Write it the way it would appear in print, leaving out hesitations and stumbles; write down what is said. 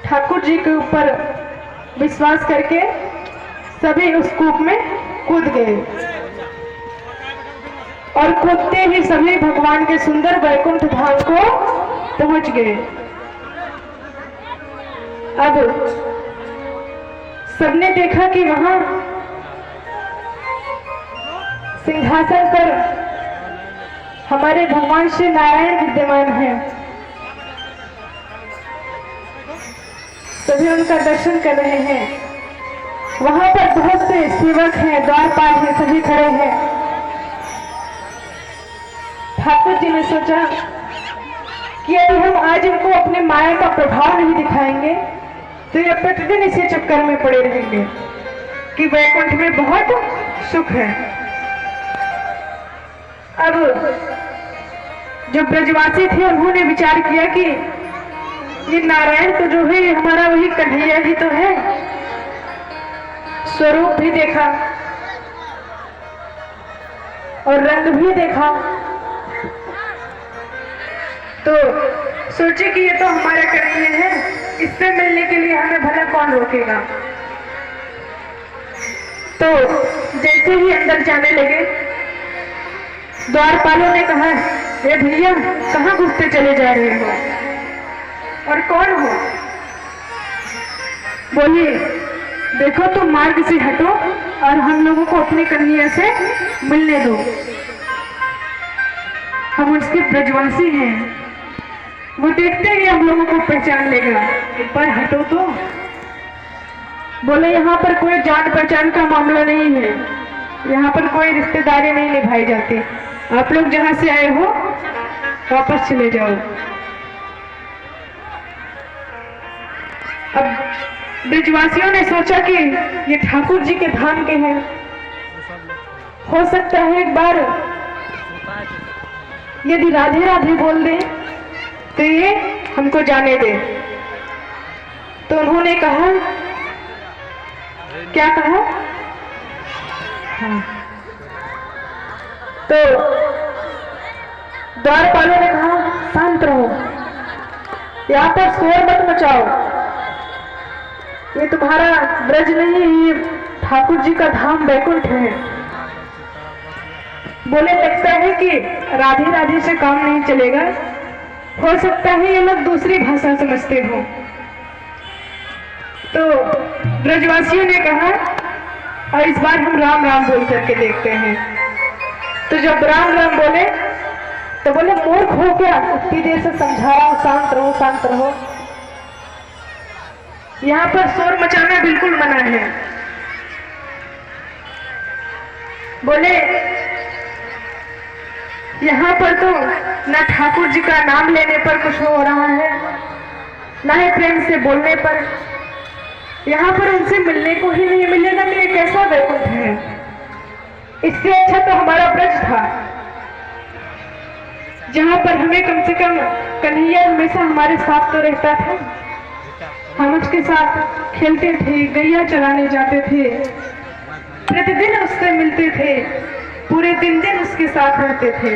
ठाकुर जी के ऊपर विश्वास करके सभी उस कूप में कूद गए और कूदते ही सभी भगवान के सुंदर वैकुंठ धाम को पहुंच गए। अब सबने देखा कि वहां सिंहासन पर हमारे भगवान श्री नारायण विद्यमान हैं। सभी उनका दर्शन कर रहे हैं। वहां पर बहुत से सेवक हैं, द्वारपाल हैं, सभी खड़े हैं। ठाकुर जी ने सोचा कि यदि हम आज इनको अपने माया का प्रभाव नहीं दिखाएंगे तो ये प्रतिदिन इसी चक्कर में पड़े रहेंगे कि वैकुंठ में बहुत सुख है। अब जो ब्रजवासी थे उन्होंने विचार किया कि ये नारायण तो जो है हमारा वही कन्हैया ही तो है। स्वरूप भी देखा और रंग भी देखा तो सोचे कि ये तो हमारा कन्हैया है, इससे मिलने के लिए हमें भला कौन रोकेगा। तो जैसे ही अंदर जाने लगे द्वारपालों ने कहा, ये भैया कहाँ घुसते चले जा रहे हो और कौन हो? बोलिए, देखो तुम मार्ग से हटो और हम लोगों को अपने कन्हैया से मिलने दो। हम उसके ब्रजवासी हैं, वो देखते ही हम लोगों को पहचान लेगा। एक बार हटो तो। बोले, यहाँ पर कोई जान पहचान का मामला नहीं है, यहाँ पर कोई रिश्तेदारी नहीं निभाई जाती। आप लोग जहाँ से आए हो वापस चले जाओ। अब ब्रजवासियों ने सोचा कि ये ठाकुर जी के धाम के हैं, हो सकता है एक बार यदि राधे राधे बोल दे तो ये हमको जाने दे। तो उन्होंने कहा, क्या कहा? हाँ। तो द्वारपालों ने कहा, शांत रहो, यहाँ पर शोर मत मचाओ, ये तुम्हारा ब्रज नहीं है, ये ठाकुर जी का धाम वैकुंठ है। बोले, लगता है कि राधे राधे से काम नहीं चलेगा, हो सकता है ये लोग दूसरी भाषा समझते हो। तो ब्रजवासियों ने कहा, और इस बार हम राम राम बोल करके देखते हैं। तो जब राम राम बोले तो बोले, मूर्ख हो क्या, इतनी देर से समझा रहा हूं, शांत रहो शांत रहो। यहाँ पर शोर मचाना बिल्कुल मना है। बोले, यहाँ पर तो न ठाकुर जी का नाम लेने पर कुछ हो रहा है, न ही प्रेम से बोलने पर। यहाँ पर उनसे मिलने को ही नहीं मिलेगा तो ये कैसा वैकुंठ है? इससे अच्छा तो हमारा ब्रज था, जहाँ पर हमें कम से कम कन्हैया हमेशा हमारे साथ तो रहता था। हम उसके साथ खेलते थे, गैया चराने जाते थे, प्रतिदिन उससे मिलते थे, पूरे दिन दिन उसके साथ रहते थे।